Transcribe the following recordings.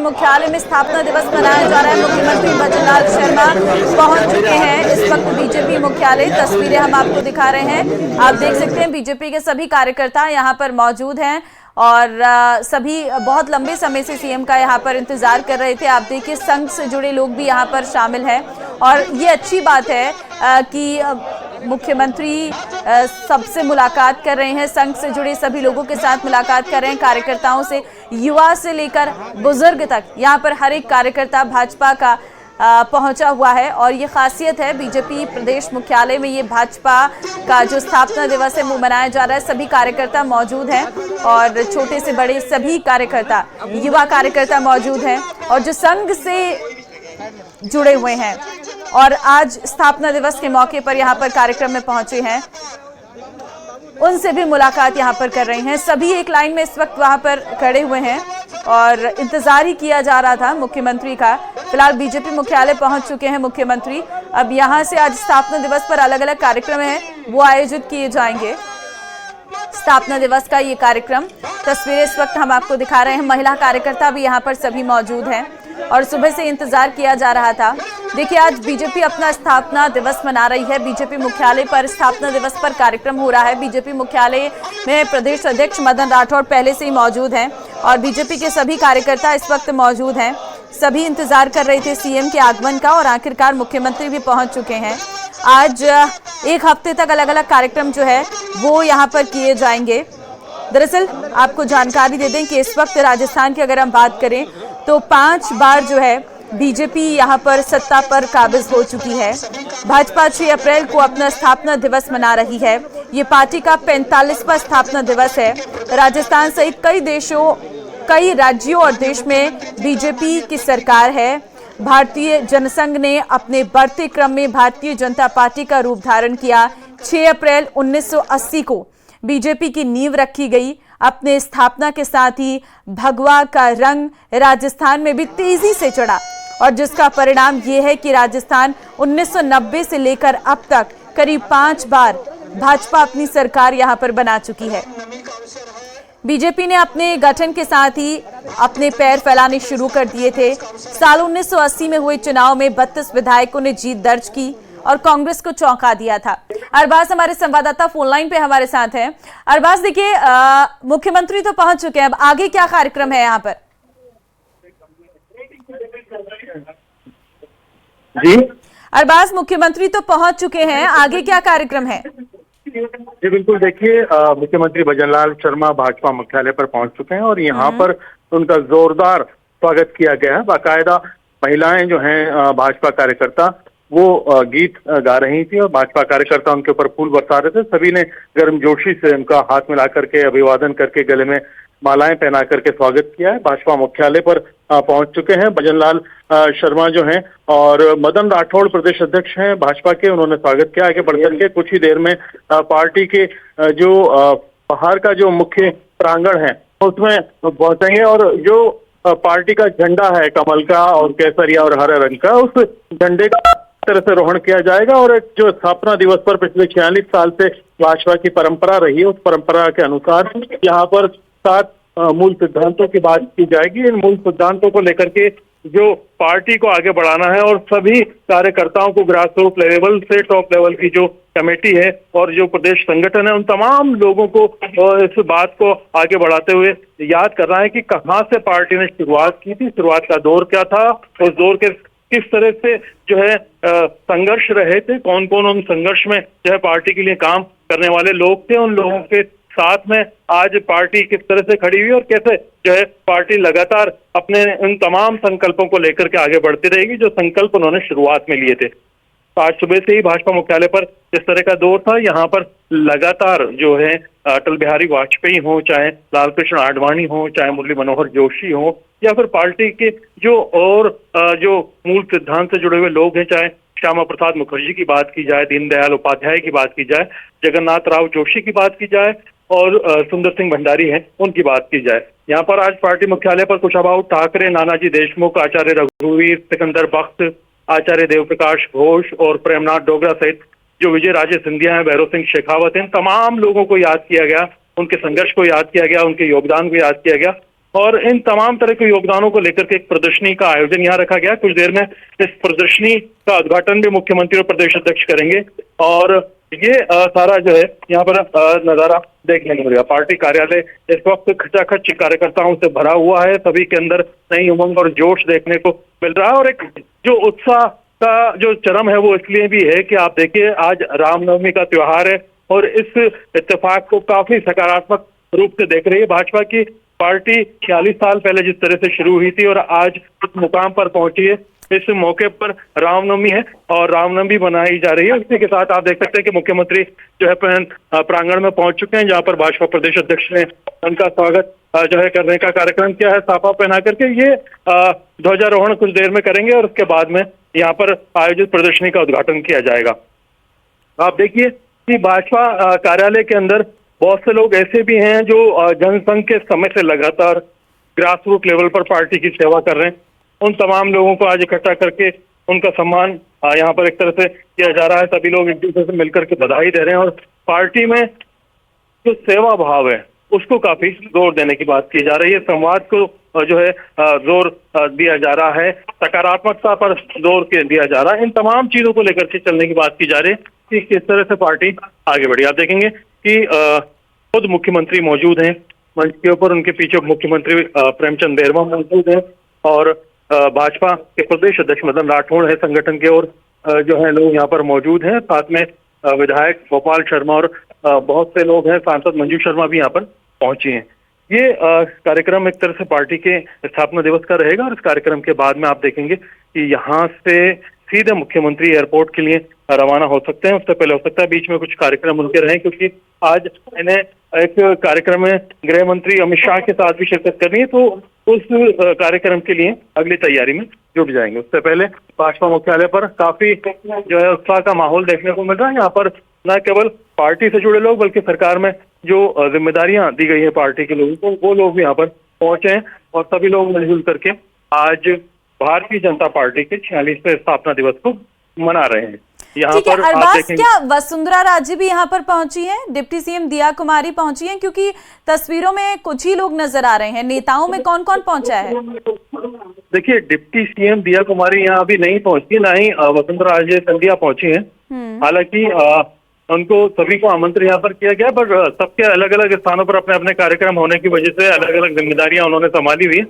मुख्यालय में स्थापना दिवस मनाया जा रहा है। मुख्यमंत्री भजनलाल शर्मा पहुंच चुके हैं इस वक्त बीजेपी मुख्यालय। तस्वीरें हम आपको दिखा रहे हैं। आप देख सकते हैं बीजेपी के सभी कार्यकर्ता यहां पर मौजूद हैं और सभी बहुत लंबे समय से सीएम का यहां पर इंतजार कर रहे थे। आप देखिए संघ से जुड़े लोग भी यहां पर शामिल हैं और ये अच्छी बात है कि मुख्यमंत्री सबसे मुलाकात कर रहे हैं, संघ से जुड़े सभी लोगों के साथ मुलाकात कर रहे हैं, कार्यकर्ताओं से, युवा से लेकर बुजुर्ग तक यहाँ पर हर एक कार्यकर्ता भाजपा का पहुंचा हुआ है। और ये खासियत है बीजेपी प्रदेश मुख्यालय में, ये भाजपा का जो स्थापना दिवस है वो मनाया जा रहा है। सभी कार्यकर्ता मौजूद हैं और छोटे से बड़े सभी कार्यकर्ता, युवा कार्यकर्ता मौजूद हैं और जो संघ से जुड़े हुए हैं और आज स्थापना दिवस के मौके पर यहाँ पर कार्यक्रम में पहुंचे हैं, उनसे भी मुलाकात यहाँ पर कर रहे हैं। सभी एक लाइन में इस वक्त वहां पर खड़े हुए हैं और इंतजार ही किया जा रहा था मुख्यमंत्री का। फिलहाल बीजेपी मुख्यालय पहुंच चुके हैं मुख्यमंत्री। अब यहाँ से आज स्थापना दिवस पर अलग अलग कार्यक्रम हैं वो आयोजित किए जाएंगे। स्थापना दिवस का ये कार्यक्रम, तस्वीरें इस वक्त हम आपको दिखा रहे हैं। महिला कार्यकर्ता भी यहाँ पर सभी मौजूद हैं और सुबह से इंतजार किया जा रहा था। देखिए आज बीजेपी अपना स्थापना दिवस मना रही है। बीजेपी मुख्यालय पर स्थापना दिवस पर कार्यक्रम हो रहा है। बीजेपी मुख्यालय में प्रदेश अध्यक्ष मदन राठौड़ पहले से ही मौजूद हैं और बीजेपी के सभी कार्यकर्ता इस वक्त मौजूद हैं। सभी इंतजार कर रहे थे सीएम के आगमन का और आखिरकार मुख्यमंत्री भी पहुंच चुके हैं। आज एक हफ्ते तक अलग अलग कार्यक्रम जो है वो यहाँ पर किए जाएंगे। दरअसल आपको जानकारी दे दें कि इस वक्त राजस्थान की अगर हम बात करें तो 5 बार जो है बीजेपी यहाँ पर सत्ता पर काबिज हो चुकी है। भाजपा 6 अप्रैल को अपना स्थापना दिवस मना रही है। ये पार्टी का 45वां स्थापना दिवस है। राजस्थान सहित कई राज्यों और देश में बीजेपी की सरकार है। भारतीय जनसंघ ने अपने बढ़ते क्रम में भारतीय जनता पार्टी का रूप धारण किया। 6 अप्रैल 1980 को बीजेपी की नींव रखी गई। अपने स्थापना के साथ ही भगवा का रंग राजस्थान में भी तेजी से चढ़ा और जिसका परिणाम ये है कि राजस्थान 1990 से लेकर अब तक करीब 5 बार भाजपा अपनी सरकार यहां पर बना चुकी है। बीजेपी ने अपने गठन के साथ ही अपने पैर फैलाने शुरू कर दिए थे। साल 1980 में हुए चुनाव में 32 विधायकों ने जीत दर्ज की और कांग्रेस को चौंका दिया था। अरबाज हमारे संवाददाता फोन लाइन पे हमारे साथ हैं। अरबाज देखिए मुख्यमंत्री तो पहुंच चुके हैं, अब आगे क्या कार्यक्रम है यहाँ पर? जी अरबाज, मुख्यमंत्री तो पहुंच चुके हैं, आगे क्या कार्यक्रम है? जी बिल्कुल, देखिए मुख्यमंत्री भजनलाल शर्मा भाजपा मुख्यालय पर पहुंच चुके हैं और यहाँ पर उनका जोरदार स्वागत किया गया है। बाकायदा महिलाएं जो हैं भाजपा कार्यकर्ता वो गीत गा रही थी और भाजपा कार्यकर्ता उनके ऊपर फूल बरसा रहे थे। सभी ने गर्मजोशी से उनका हाथ मिला करके, अभिवादन करके, गले में मालाएं पहना करके स्वागत किया है। भाजपा मुख्यालय पर पहुंच चुके हैं भजनलाल शर्मा जो हैं और मदन राठौड़ प्रदेश अध्यक्ष हैं भाजपा के, उन्होंने स्वागत किया। आगे बढ़कर के कुछ ही देर में पार्टी के जो बाहर का जो मुख्य प्रांगण है उसमें पहुंचेंगे और जो पार्टी का झंडा है कमल का और केसरिया और हरे रंग का, उस झंडे का तरह से रोहण किया जाएगा। और जो स्थापना दिवस पर पिछले 46 साल से भाजपा की परंपरा रही है, उस परंपरा के अनुसार यहाँ पर 7 मूल सिद्धांतों की बात की जाएगी। इन मूल सिद्धांतों को लेकर के जो पार्टी को आगे बढ़ाना है और सभी कार्यकर्ताओं को ग्रास रूट लेवल से टॉप लेवल की जो कमेटी है और जो प्रदेश संगठन है, उन तमाम लोगों को इस बात को आगे बढ़ाते हुए याद करना है कि कहाँ से पार्टी ने शुरुआत की थी, शुरुआत का दौर क्या था, उस दौर के किस तरह से जो है संघर्ष रहे थे, कौन कौन उन संघर्ष में जो है पार्टी के लिए काम करने वाले लोग थे, उन लोगों के साथ में आज पार्टी किस तरह से खड़ी हुई और कैसे जो है पार्टी लगातार अपने उन तमाम संकल्पों को लेकर के आगे बढ़ती रहेगी जो संकल्प उन्होंने शुरुआत में लिए थे। तो आज सुबह से ही भाजपा मुख्यालय पर जिस तरह का दौर था, यहाँ पर लगातार जो है अटल बिहारी वाजपेयी हो, चाहे लालकृष्ण आडवाणी हो, चाहे मुरली मनोहर जोशी हो, या फिर पार्टी के जो और जो मूल सिद्धांत से जुड़े हुए लोग हैं, चाहे श्यामा प्रसाद मुखर्जी की बात की जाए, दीनदयाल उपाध्याय की बात की जाए, जगन्नाथ राव जोशी की बात की जाए और सुंदर सिंह भंडारी हैं उनकी बात की जाए। यहाँ पर आज पार्टी मुख्यालय पर कुशाभाऊ ठाकरे, नानाजी देशमुख, आचार्य रघुवीर, सिकंदर बख्त, आचार्य देवप्रकाश घोष और प्रेमनाथ डोगरा सहित जो विजय राजे सिंधिया हैं, भैरव सिंह शेखावत हैं, तमाम लोगों को याद किया गया, उनके संघर्ष को याद किया गया, उनके योगदान को याद किया गया और इन तमाम तरह के योगदानों को लेकर के एक प्रदर्शनी का आयोजन यहाँ रखा गया। कुछ देर में इस प्रदर्शनी का उद्घाटन भी मुख्यमंत्री और प्रदेश अध्यक्ष करेंगे और ये सारा जो है यहाँ पर नजारा देखने को मिलेगा। पार्टी कार्यालय इस वक्त खचाखच कार्यकर्ताओं से भरा हुआ है, सभी के अंदर नई उमंग और जोश देखने को मिल रहा है और एक जो उत्साह का जो चरम है वो इसलिए भी है कि आप देखिए आज रामनवमी का त्योहार है और इस इत्तेफाक को काफी सकारात्मक रूप से देख रही है। भाजपा की पार्टी 46 साल पहले जिस तरह से शुरू हुई थी और आज इस मुकाम पर पहुंची है, इस मौके पर रामनवमी है और रामनवमी बनाई जा रही है। इसी के साथ आप देख सकते हैं कि मुख्यमंत्री जो है प्रांगण में पहुंच चुके हैं, जहां पर भाजपा प्रदेश अध्यक्ष ने उनका स्वागत जो है करने का कार्यक्रम किया है। साफा पहना करके ये ध्वजारोहण कुछ देर में करेंगे और उसके बाद में यहाँ पर आयोजित प्रदर्शनी का उद्घाटन किया जाएगा। आप देखिए कि भाजपा कार्यालय के अंदर बहुत से लोग ऐसे भी हैं जो जनसंघ के समय से लगातार ग्रास रूट लेवल पर पार्टी की सेवा कर रहे हैं। उन तमाम लोगों को आज इकट्ठा करके उनका सम्मान यहाँ पर एक तरह से किया जा रहा है। सभी लोग एक दूसरे से मिलकर के बधाई दे रहे हैं और पार्टी में जो सेवा भाव है उसको काफी जोर देने की बात की जा रही है। संवाद को जो है जोर दिया जा रहा है, सकारात्मकता पर जोर दिया जा रहा है। इन तमाम चीजों को लेकर के चलने की बात की जा रही है कि किस तरह से पार्टी आगे बढ़ी। आप देखेंगे कि खुद मुख्यमंत्री मौजूद हैं मंच के ऊपर, उनके पीछे मुख्यमंत्री प्रेमचंद बैरवा मौजूद हैं और भाजपा के प्रदेश अध्यक्ष मदन राठौड़ है संगठन के और जो है लोग यहाँ पर मौजूद हैं। साथ में विधायक गोपाल शर्मा और बहुत से लोग हैं, सांसद मंजू शर्मा भी यहाँ पर पहुंची हैं। ये कार्यक्रम एक तरह से पार्टी के स्थापना दिवस का रहेगा और इस कार्यक्रम के बाद में आप देखेंगे कि यहाँ से सीधे मुख्यमंत्री एयरपोर्ट के लिए रवाना हो सकते हैं। उससे पहले हो सकता है बीच में कुछ कार्यक्रम उनके रहे, क्योंकि आज इन्हें एक कार्यक्रम में गृह मंत्री अमित शाह के साथ भी शिरकत करनी है, तो उस कार्यक्रम के लिए अगली तैयारी में जुट जाएंगे। उससे पहले भाजपा मुख्यालय पर काफी जो है उत्साह का माहौल देखने को मिल रहा है। यहाँ पर न केवल पार्टी से जुड़े लोग बल्कि सरकार में जो जिम्मेदारियां दी गई है पार्टी के लोगों को, वो लोग भी यहाँ पर पहुंचे हैं और सभी लोग मिलजुल करके आज भारतीय जनता पार्टी के 46वें स्थापना दिवस को मना रहे हैं। यहाँ पर अरबाज, क्या वसुंधरा राजे भी यहाँ पर पहुंची हैं? डिप्टी सीएम दिया कुमारी पहुंची हैं? क्योंकि तस्वीरों में कुछ ही लोग नजर आ रहे हैं, नेताओं में कौन कौन पहुंचा है? देखिए, डिप्टी सीएम दिया कुमारी यहाँ अभी नहीं पहुंची, ना ही वसुंधरा राजे सिंधिया पहुंची है। हालांकि उनको सभी को आमंत्रण यहाँ पर किया गया, पर सबके अलग अलग स्थानों पर अपने अपने कार्यक्रम होने की वजह से अलग अलग जिम्मेदारियां उन्होंने संभाली हुई है।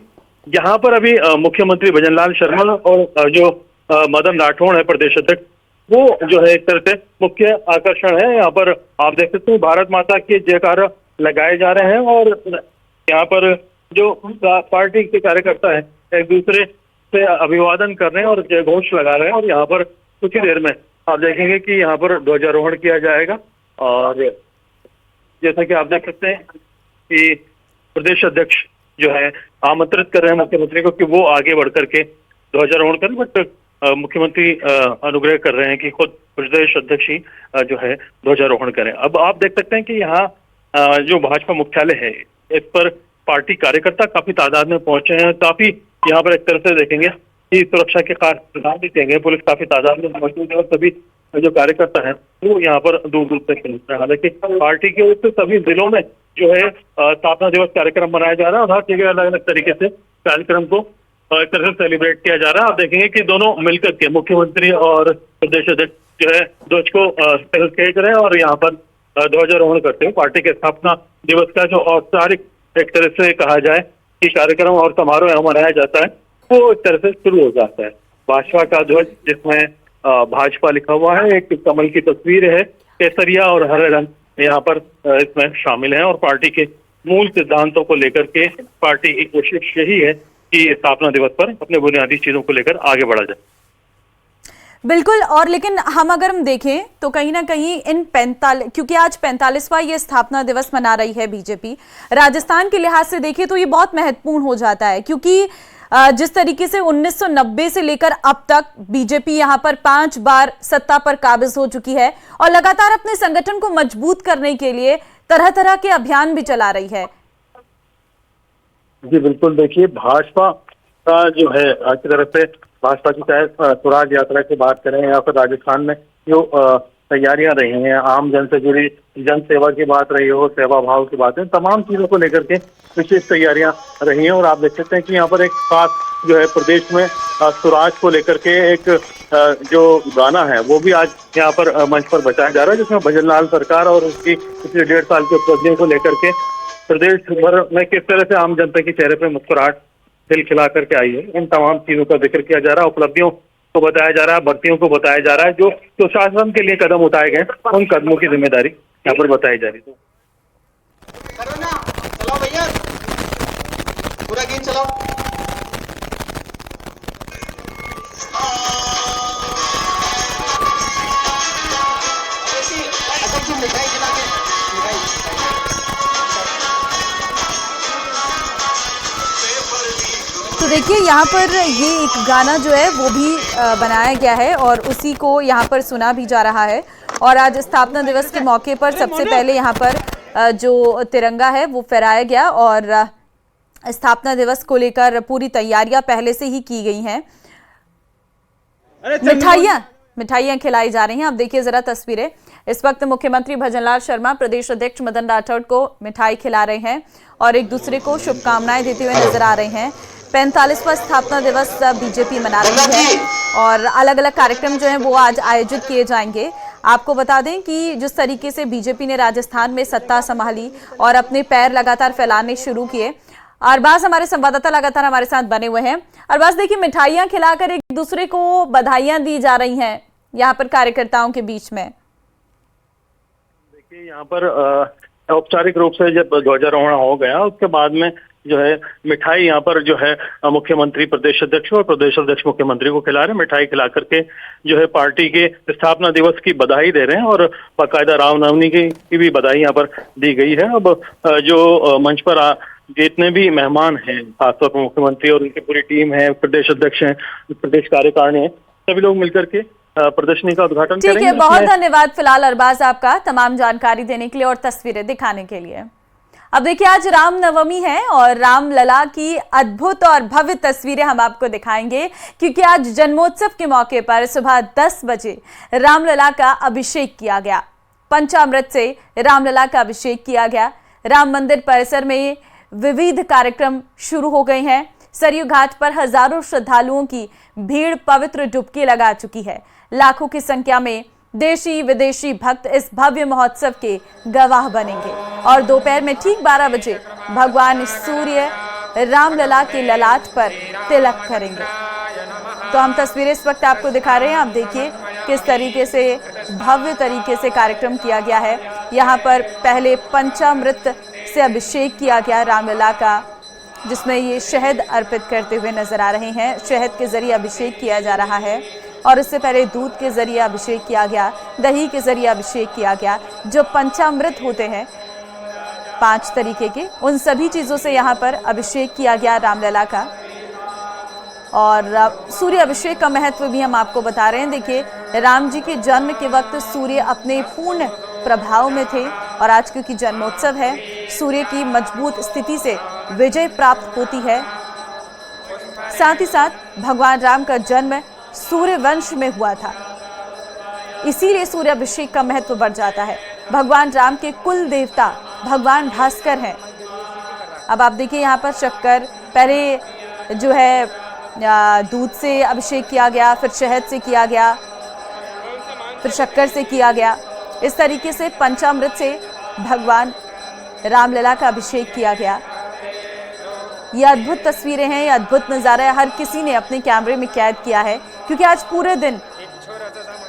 यहाँ पर अभी मुख्यमंत्री भजनलाल शर्मा और जो मदन राठौड़ है प्रदेश अध्यक्ष, वो जो है एक तरह से मुख्य आकर्षण है। यहाँ पर आप देख सकते हैं भारत माता के जयकारा लगाए जा रहे हैं और यहाँ पर जो पार्टी के कार्यकर्ता है एक दूसरे से अभिवादन कर रहे हैं और जय घोष लगा रहे हैं और यहाँ पर कुछ ही देर में आप देखेंगे कि यहाँ पर ध्वजारोहण किया जाएगा। और जैसा कि आप देख सकते हैं कि प्रदेश अध्यक्ष जो है आमंत्रित कर रहे हैं मुख्यमंत्री को कि वो आगे बढ़ करके ध्वजारोहण करें, बट मुख्यमंत्री अनुग्रह कर रहे हैं कि खुद प्रदेश अध्यक्ष ही जो है ध्वजारोहण करें। अब आप देख सकते हैं कि यहाँ जो भाजपा मुख्यालय है इस पर पार्टी कार्यकर्ता काफी तादाद में पहुंचे हैं। काफी यहाँ पर एक तरह से देखेंगे कि सुरक्षा के खास प्रबंध भी किए गए, पुलिस काफी तादाद में मौजूद है और सभी जो कार्यकर्ता हैं वो यहाँ पर दूर दूर तक पहुंच रहे हैं। हालांकि पार्टी के उस सभी जिलों में जो है स्थापना दिवस कार्यक्रम मनाया जा रहा है और हर जगह अलग अलग तरीके से कार्यक्रम को एक तरह से सेलिब्रेट किया जा रहा है। आप देखेंगे कि दोनों मिलकर के मुख्यमंत्री और प्रदेश अध्यक्ष जो है ध्वज को फेंक रहे हैं और यहाँ पर ध्वजारोहण करते हैं। पार्टी के स्थापना दिवस का जो औपचारिक एक तरह से कहा जाए कि कार्यक्रम और समारोह यहाँ मनाया जाता है वो एक तरह से शुरू हो जाता है। भाजपा का ध्वज जिसमें भाजपा लिखा हुआ है, एक कमल की तस्वीर है, केसरिया और हरे रंग यहाँ पर इसमें शामिल है और पार्टी के मूल सिद्धांतों को लेकर के पार्टी की कोशिश यही है कि स्थापना दिवस पर अपने बुनियादी चीजों को लेकर आगे बढ़ा जाए। बिल्कुल। और लेकिन अगर हम देखें तो कहीं ना कहीं इन 45, क्योंकि आज 45वां ये स्थापना दिवस मना रही है बीजेपी, राजस्थान के लिहाज से देखें तो ये बहुत महत्वपूर्ण हो जाता है, क्योंकि जिस तरीके से 1990 से लेकर अब तक बीजेपी यहाँ पर 5 बार सत्ता पर काबिज हो चुकी है और लगातार अपने संगठन को मजबूत करने के लिए तरह तरह के अभियान भी चला रही है। जी बिल्कुल, देखिए भाजपा का जो है आज की तरफ से भाजपा की चाहे स्वराज यात्रा की बात करें या फिर राजस्थान में जो तैयारियां रही हैं, आम जन से जुड़ी जन सेवा की बात रही हो, सेवा भाव की बात है, तमाम चीजों को लेकर के विशेष तैयारियां रही हैं। और आप देख सकते हैं कि यहाँ पर एक खास जो है प्रदेश में स्वराज को लेकर के एक जो गाना है वो भी आज यहाँ पर मंच पर बचाया जा रहा है, जिसमें भजनलाल सरकार और उसकी पिछले 1.5 साल की उपलब्धियों को लेकर के प्रदेश भर में किस तरह से आम जनता के चेहरे पर मुस्कुराहट दिल खिला करके आई है, इन तमाम चीजों का जिक्र किया जा रहा है। उपलब्धियों को बताया जा रहा है, भक्तियों को बताया जा रहा है, जो सुशासन के लिए कदम उठाए गए उन कदमों की जिम्मेदारी यहाँ पर बताई जा रही है। चलाओ भैया, पूरा गीत चलाओ। मिठाई खिला के तो देखिए यहाँ पर ये एक गाना जो है वो भी बनाया गया है और उसी को यहाँ पर सुना भी जा रहा है। और आज स्थापना दिवस के मौके पर सबसे पहले यहाँ पर जो तिरंगा है वो फहराया गया और स्थापना दिवस को लेकर पूरी तैयारियां पहले से ही की गई हैं। मिठाइयां खिलाई जा रही हैं। आप देखिए जरा तस्वीरें। इस वक्त मुख्यमंत्री भजनलाल शर्मा प्रदेश अध्यक्ष मदन राठौड़ को मिठाई खिला रहे हैं और एक दूसरे को शुभकामनाएं देते हुए नजर आ रहे हैं। 45वां स्थापना दिवस बीजेपी मना रही है और अलग अलग कार्यक्रम जो हैं वो आज आयोजित किए जाएंगे। आपको बता दें कि जिस तरीके से बीजेपी ने राजस्थान में सत्ता संभाली और अपने पैर लगातार फैलाने शुरू किए, अरबाज हमारे संवाददाता लगातार हमारे साथ बने हुए हैं। अरबाज देखिए, मिठाइयां खिलाकर एक दूसरे को बधाइयां दी जा रही हैं यहाँ पर कार्यकर्ताओं के बीच में। देखिए यहाँ पर औपचारिक रूप से जब ध्वजारोहण हो गया उसके बाद में जो है मिठाई यहाँ पर जो है मुख्यमंत्री प्रदेश अध्यक्ष और प्रदेश अध्यक्ष मुख्यमंत्री को खिला रहे हैं। मिठाई खिला करके जो है पार्टी के स्थापना दिवस की बधाई दे रहे हैं और बाकायदा रामनवमी की भी बधाई यहाँ पर दी गई है। अब जो मंच पर जितने भी मेहमान हैं, खासतौर पर मुख्यमंत्री और उनकी पूरी टीम है, प्रदेश अध्यक्ष हैं, प्रदेश कार्यकारिणी है, सभी लोग मिलकर के प्रदर्शनी का उद्घाटन करेंगे। ठीक है, बहुत धन्यवाद फिलहाल अरबाज आपका तमाम जानकारी देने के लिए और तस्वीरें दिखाने के लिए। अब देखिए, आज रामनवमी है और रामलला की अद्भुत और भव्य तस्वीरें हम आपको दिखाएंगे, क्योंकि आज जन्मोत्सव के मौके पर सुबह 10 बजे रामलला का अभिषेक किया गया। पंचामृत से रामलला का अभिषेक किया गया। राम मंदिर परिसर में विविध कार्यक्रम शुरू हो गए हैं। सरयू घाट पर हजारों श्रद्धालुओं की भीड़ पवित्र डुबकी लगा चुकी है। लाखों की संख्या में देशी विदेशी भक्त इस भव्य महोत्सव के गवाह बनेंगे और दोपहर में ठीक 12 बजे भगवान सूर्य रामलला के ललाट पर तिलक करेंगे। तो हम तस्वीरें इस वक्त आपको दिखा रहे हैं। आप देखिए किस तरीके से भव्य तरीके से कार्यक्रम किया गया है। यहाँ पर पहले पंचामृत से अभिषेक किया गया रामलला का, जिसमें ये शहद अर्पित करते हुए नजर आ रहे हैं। शहद के जरिए अभिषेक किया जा रहा है और इससे पहले दूध के जरिए अभिषेक किया गया, दही के जरिए अभिषेक किया गया। जो पंचामृत होते हैं 5 तरीके के, उन सभी चीजों से यहाँ पर अभिषेक किया गया रामलला का। और सूर्य अभिषेक का महत्व भी हम आपको बता रहे हैं। देखिए, राम जी के जन्म के वक्त सूर्य अपने पूर्ण प्रभाव में थे और आज क्योंकि जन्मोत्सव है, सूर्य की मजबूत स्थिति से विजय प्राप्त होती है। साथ ही साथ भगवान राम का जन्म सूर्य वंश में हुआ था, इसीलिए सूर्य अभिषेक का महत्व बढ़ जाता है। भगवान राम के कुल देवता भगवान भास्कर हैं। अब आप देखिए, यहाँ पर शक्कर पहले जो है दूध से अभिषेक किया गया, फिर शहद से किया गया, फिर शक्कर से किया गया। इस तरीके से पंचामृत से भगवान रामलला का अभिषेक किया गया। ये अद्भुत तस्वीरें हैं, ये अद्भुत नज़ारा है। हर किसी ने अपने कैमरे में कैद किया है, क्योंकि आज पूरे दिन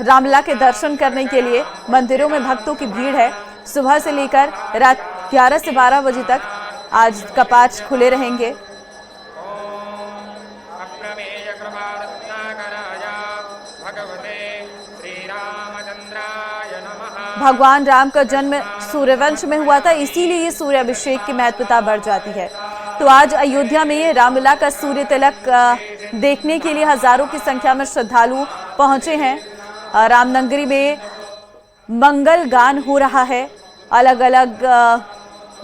रामलला के दर्शन करने के लिए मंदिरों में भक्तों की भीड़ है। सुबह से लेकर रात 11 से 12 बजे तक आज कपाट खुले रहेंगे। भगवान राम का जन्म सूर्यवंश में हुआ था, इसीलिए ये सूर्य अभिषेक की महत्वता बढ़ जाती है। तो आज अयोध्या में रामलला का सूर्य तिलक देखने के लिए हजारों की संख्या में श्रद्धालु पहुंचे हैं। रामनगरी में मंगल गान हो रहा है। अलग अलग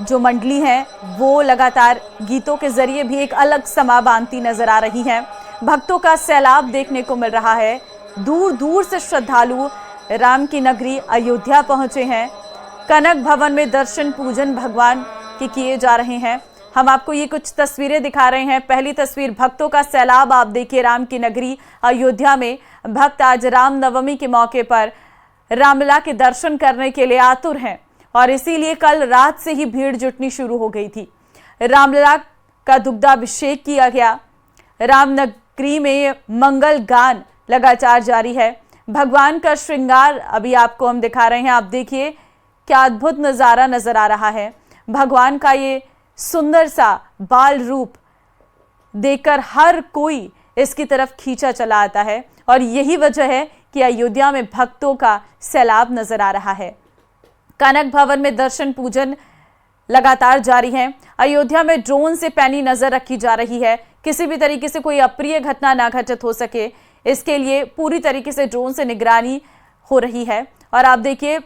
जो मंडली हैं वो लगातार गीतों के जरिए भी एक अलग समा बांधती नजर आ रही हैं। भक्तों का सैलाब देखने को मिल रहा है। दूर दूर से श्रद्धालु राम की नगरी अयोध्या पहुंचे हैं। कनक भवन में दर्शन पूजन भगवान के किए जा रहे हैं। हम आपको ये कुछ तस्वीरें दिखा रहे हैं। पहली तस्वीर भक्तों का सैलाब आप देखिए राम की नगरी अयोध्या में। भक्त आज राम नवमी के मौके पर रामलला के दर्शन करने के लिए आतुर हैं और इसीलिए कल रात से ही भीड़ जुटनी शुरू हो गई थी। रामलला का दुग्धाभिषेक किया गया। रामनगरी में मंगल गान लगातार जारी है। भगवान का श्रृंगार अभी आपको हम दिखा रहे हैं। आप देखिए क्या अद्भुत नजारा नजर आ रहा है। भगवान का ये सुंदर सा बाल रूप देखकर हर कोई इसकी तरफ खींचा चला आता है और यही वजह है कि अयोध्या में भक्तों का सैलाब नजर आ रहा है। कनक भवन में दर्शन पूजन लगातार जारी है। अयोध्या में ड्रोन से पैनी नजर रखी जा रही है। किसी भी तरीके से कोई अप्रिय घटना ना घटित हो सके, इसके लिए पूरी तरीके से ड्रोन से निगरानी हो रही है। और आप देखिए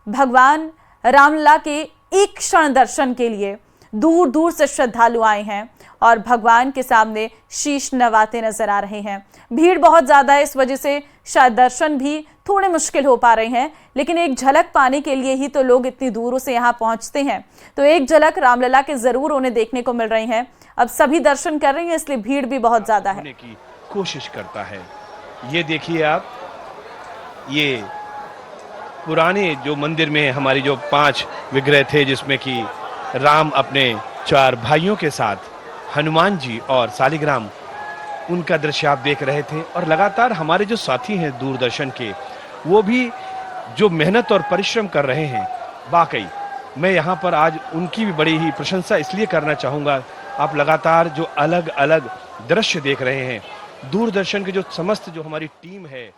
भगवान रामलला के एक क्षण दर्शन के लिए दूर दूर से श्रद्धालु आए हैं और भगवान के सामने शीश नवाते नजर आ रहे हैं। भीड़ बहुत ज्यादा है, इस वजह से शायद दर्शन भी थोड़े मुश्किल हो पा रहे हैं, लेकिन एक झलक पाने के लिए ही तो लोग इतनी दूरों से यहाँ पहुंचते हैं। तो एक झलक रामलला के जरूर उन्हें देखने को मिल रही है। अब सभी दर्शन कर रहे हैं, इसलिए भीड़ भी बहुत ज्यादा है। की कोशिश करता है। ये देखिए आप, ये पुराने जो मंदिर में हमारी जो 5 विग्रह थे, जिसमें कि राम अपने 4 भाइयों के साथ, हनुमान जी और शालिग्राम, उनका दृश्य आप देख रहे थे। और लगातार हमारे जो साथी हैं दूरदर्शन के, वो भी जो मेहनत और परिश्रम कर रहे हैं, वाकई मैं यहाँ पर आज उनकी भी बड़ी ही प्रशंसा इसलिए करना चाहूँगा। आप लगातार जो अलग अलग दृश्य देख रहे हैं, दूरदर्शन के जो समस्त जो हमारी टीम है,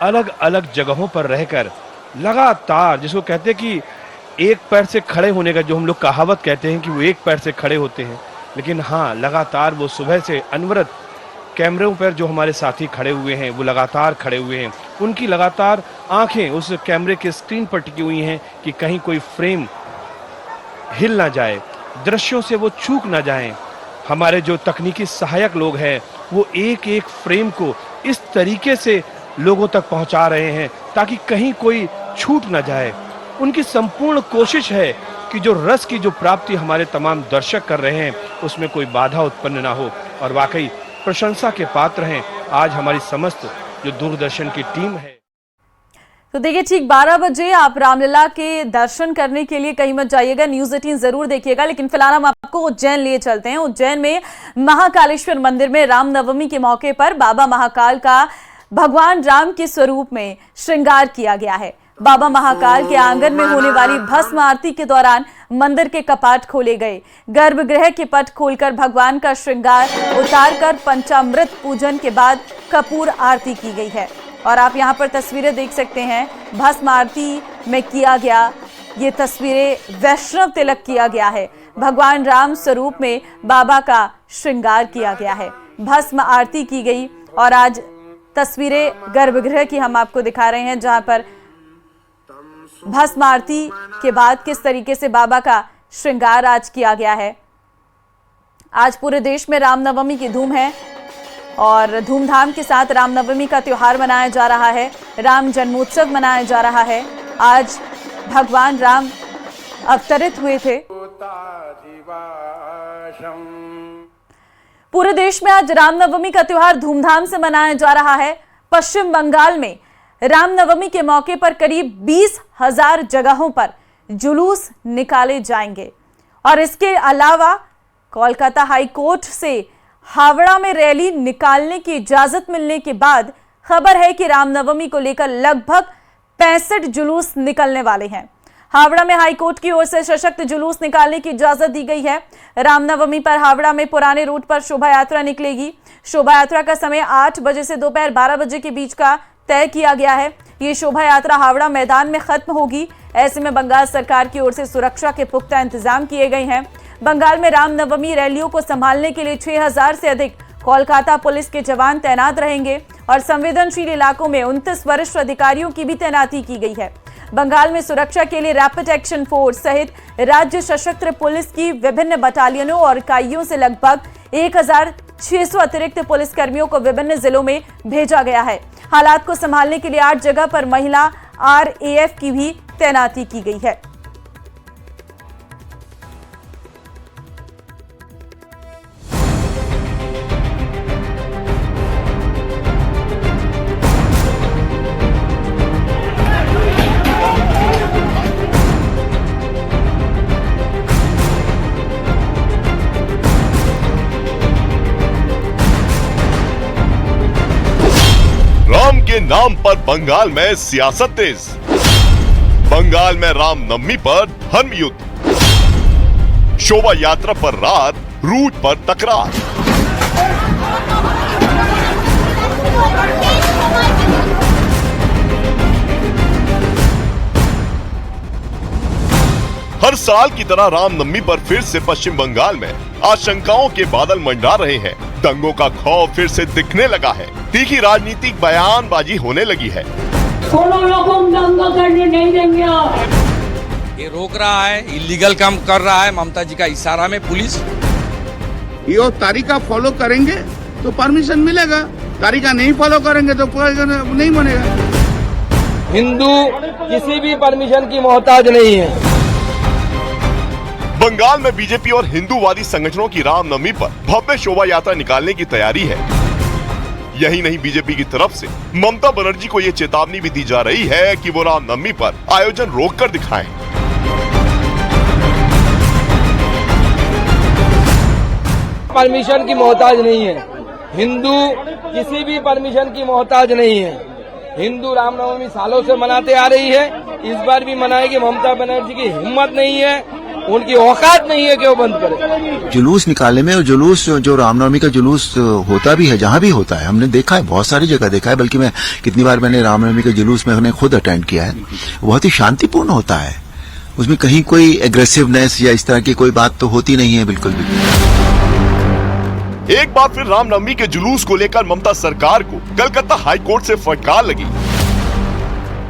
अलग अलग जगहों पर रहकर लगातार, जिसको कहते हैं कि एक पैर से खड़े होने का जो हम लोग कहावत कहते हैं कि वो एक पैर से खड़े होते हैं, लेकिन हाँ, लगातार वो सुबह से अनवरत कैमरों पर जो हमारे साथी खड़े हुए हैं, वो लगातार खड़े हुए हैं। उनकी लगातार आंखें उस कैमरे के स्क्रीन पर टिकी हुई हैं कि कहीं कोई फ्रेम हिल ना जाए, दृश्यों से वो चूक ना जाएं। हमारे जो तकनीकी सहायक लोग हैं, वो एक एक फ्रेम को इस तरीके से लोगों तक पहुंचा रहे हैं ताकि कहीं कोई छूट ना जाए। उनकी संपूर्ण कोशिश है कि जो रस की जो प्राप्ति हमारे तमाम दर्शक कर रहे हैं, उसमें कोई बाधा उत्पन्न ना हो। और वाकई प्रशंसा के पात्र हैं आज हमारी समस्त जो दूरदर्शन की टीम है। तो देखिए, ठीक 12 बजे आप रामलला के दर्शन करने के लिए कहीं मत जाइएगा, न्यूज़ 18 जरूर देखिएगा। लेकिन फिलहाल हम आपको उज्जैन लिए चलते हैं। उज्जैन में महाकालेश्वर मंदिर में रामनवमी के मौके पर बाबा महाकाल का भगवान राम के स्वरूप में श्रृंगार किया गया है। बाबा महाकाल के आंगन में होने वाली भस्म आरती के दौरान मंदिर के कपाट खोले गए। गर्भगृह के पट खोलकर भगवान का श्रृंगार उतारकर पंचामृत पूजन के बाद कपूर आरती की गई है। और आप यहाँ पर तस्वीरें देख सकते हैं, भस्म आरती में किया गया ये तस्वीरें वैष्णव तिलक किया गया है। भगवान राम स्वरूप में बाबा का श्रृंगार किया गया है, भस्म आरती की गई। और आज तस्वीरें गर्भगृह की हम आपको दिखा रहे हैं, जहां पर भस्म आरती के बाद किस तरीके से बाबा का श्रृंगार आज किया गया है। आज पूरे देश में रामनवमी की धूम है और धूमधाम के साथ रामनवमी का त्योहार मनाया जा रहा है। राम जन्मोत्सव मनाया जा रहा है। आज भगवान राम अवतरित हुए थे। पूरे देश में आज रामनवमी का त्योहार धूमधाम से मनाया जा रहा है। पश्चिम बंगाल में रामनवमी के मौके पर करीब 20,000 जगहों पर जुलूस निकाले जाएंगे। और इसके अलावा कोलकाता हाई कोर्ट से हावड़ा में रैली निकालने की इजाजत मिलने के बाद खबर है कि रामनवमी को लेकर लगभग 65 जुलूस निकलने वाले हैं। हावड़ा में हाई कोर्ट की ओर से सशक्त जुलूस निकालने की इजाजत दी गई है। रामनवमी पर हावड़ा में पुराने रूट पर शोभा यात्रा निकलेगी। शोभा यात्रा का समय 8 बजे से दोपहर 12 बजे के बीच का तय किया गया है। ये शोभा यात्रा हावड़ा मैदान में खत्म होगी। ऐसे में बंगाल सरकार की ओर से सुरक्षा के पुख्ता इंतजाम किए गए हैं। बंगाल में रामनवमी रैलियों को संभालने के लिए 6,000 से अधिक कोलकाता पुलिस के जवान तैनात रहेंगे और संवेदनशील इलाकों में 29 वरिष्ठ अधिकारियों की भी तैनाती की गई है। बंगाल में सुरक्षा के लिए रैपिड एक्शन फोर्स सहित राज्य सशस्त्र पुलिस की विभिन्न बटालियनों और इकाइयों से लगभग 1,600 अतिरिक्त पुलिसकर्मियों को विभिन्न जिलों में भेजा गया है। हालात को संभालने के लिए 8 जगह पर महिला RAF की भी तैनाती की गई है। राम के नाम पर बंगाल में सियासत तेज। बंगाल में रामनवमी पर धर्म युद्ध, शोभा यात्रा पर रात, रूट पर तकरार। हर साल की तरह रामनवमी पर फिर से पश्चिम बंगाल में आशंकाओं के बादल मंडरा रहे हैं। दंगों का खौफ फिर से दिखने लगा है। तीखी राजनीतिक बयानबाजी होने लगी है। दंगा करने नहीं देंगे। ये रोक रहा है, इलीगल काम कर रहा है। ममता जी का इशारा में पुलिस ये तारीखा फॉलो करेंगे तो परमिशन मिलेगा, तारीखा नहीं फॉलो करेंगे तो नहीं बनेगा। हिंदू किसी भी परमिशन की मोहताज नहीं है। बंगाल में बीजेपी और हिंदूवादी संगठनों की रामनवमी पर भव्य शोभा यात्रा निकालने की तैयारी है। यही नहीं, बीजेपी की तरफ से ममता बनर्जी को ये चेतावनी भी दी जा रही है कि वो रामनवमी पर आयोजन रोककर दिखाएं। परमिशन की मोहताज नहीं है। हिंदू किसी भी परमिशन की मोहताज नहीं है। हिंदू रामनवमी सालों से मनाते आ रही है, इस बार भी मनाएगी। ममता बनर्जी की हिम्मत नहीं है, उनकी औकात नहीं है कि वो बंद करे। जुलूस निकालने में, और जुलूस जो रामनवमी का जुलूस होता भी है, जहां भी होता है, हमने देखा है, बहुत सारी जगह देखा है। बल्कि मैं कितनी बार मैंने रामनवमी के जुलूस में खुद अटेंड किया है। बहुत ही शांतिपूर्ण होता है। उसमें कहीं कोई एग्रेसिवनेस या इस तरह की कोई बात तो होती नहीं है, बिल्कुल भी। एक बार फिर रामनवमी के जुलूस को लेकर ममता सरकार को कलकत्ता हाईकोर्ट से फटकार लगी।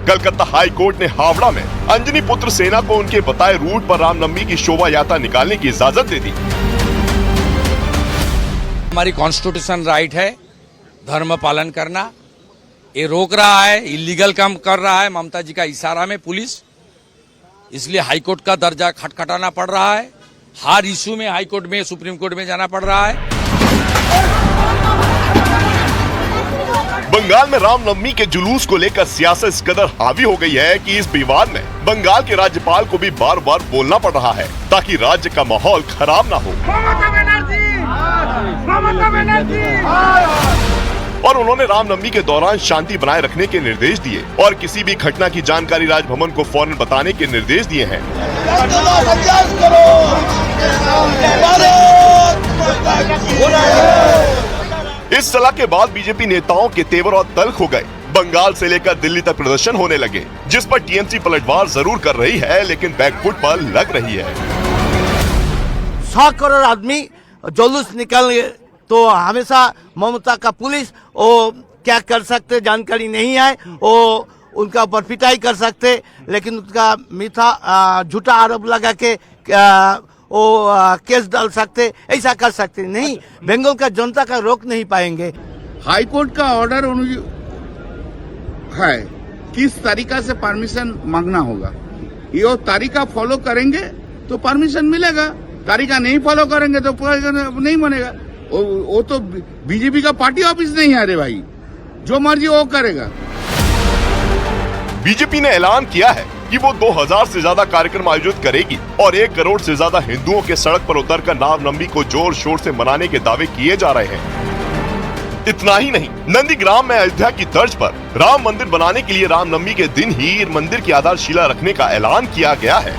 कलकत्ता हाई कोर्ट ने हावड़ा में अंजनी पुत्र सेना को उनके बताए रूट पर रामनवमी की शोभा यात्रा निकालने की इजाजत दे दी। हमारी कॉन्स्टिट्यूशन राइट है धर्म पालन करना। ये रोक रहा है, इलीगल काम कर रहा है। ममता जी का इशारा में पुलिस, इसलिए हाईकोर्ट का दर्जा खटखटाना पड़ रहा है। हर इशू में हाईकोर्ट में, सुप्रीम कोर्ट में जाना पड़ रहा है। बंगाल में रामनवमी के जुलूस को लेकर सियासत इस कदर हावी हो गई है कि इस विवाद में बंगाल के राज्यपाल को भी बार बार बोलना पड़ रहा है ताकि राज्य का माहौल खराब ना हो। और उन्होंने रामनवमी के दौरान शांति बनाए रखने के निर्देश दिए और किसी भी घटना की जानकारी राजभवन को फौरन बताने के निर्देश दिए हैं। इस सलाह के बाद बीजेपी नेताओं के तेवर और तल्ख हो गए। बंगाल से लेकर दिल्ली तक प्रदर्शन होने लगे, जिस पर टीएमसी पलटवार जरूर कर रही है, लेकिन बैकफुट पर लग रही है। 100 करोड़ आदमी जुलूस निकाल तो हमेशा ममता का पुलिस वो क्या कर सकते जानकारी नहीं है। वो उनका ऊपर पिटाई कर सकते, लेकिन उसका मीठा झूठा आरोप लगा के वो केस डाल सकते, ऐसा कर सकते नहीं। बंगाल का जनता का रोक नहीं पाएंगे। हाई कोर्ट का ऑर्डर है किस तरीका से परमिशन मांगना होगा। ये तारीखा फॉलो करेंगे तो परमिशन मिलेगा, तारीखा नहीं फॉलो करेंगे तो नहीं बनेगा। वो तो बीजेपी का पार्टी ऑफिस नहीं है रे भाई, जो मर्जी वो करेगा। बीजेपी ने ऐलान किया है कि वो 2000 से ज्यादा कार्यक्रम आयोजित करेगी और 1 करोड़ से ज्यादा हिंदुओं के सड़क पर उतरकर रामनवमी को जोर शोर से मनाने के दावे किए जा रहे हैं। इतना ही नहीं, नंदीग्राम में अयोध्या की तर्ज पर राम मंदिर बनाने के लिए रामनवमी के दिन ही मंदिर की आधारशिला रखने का ऐलान किया गया है।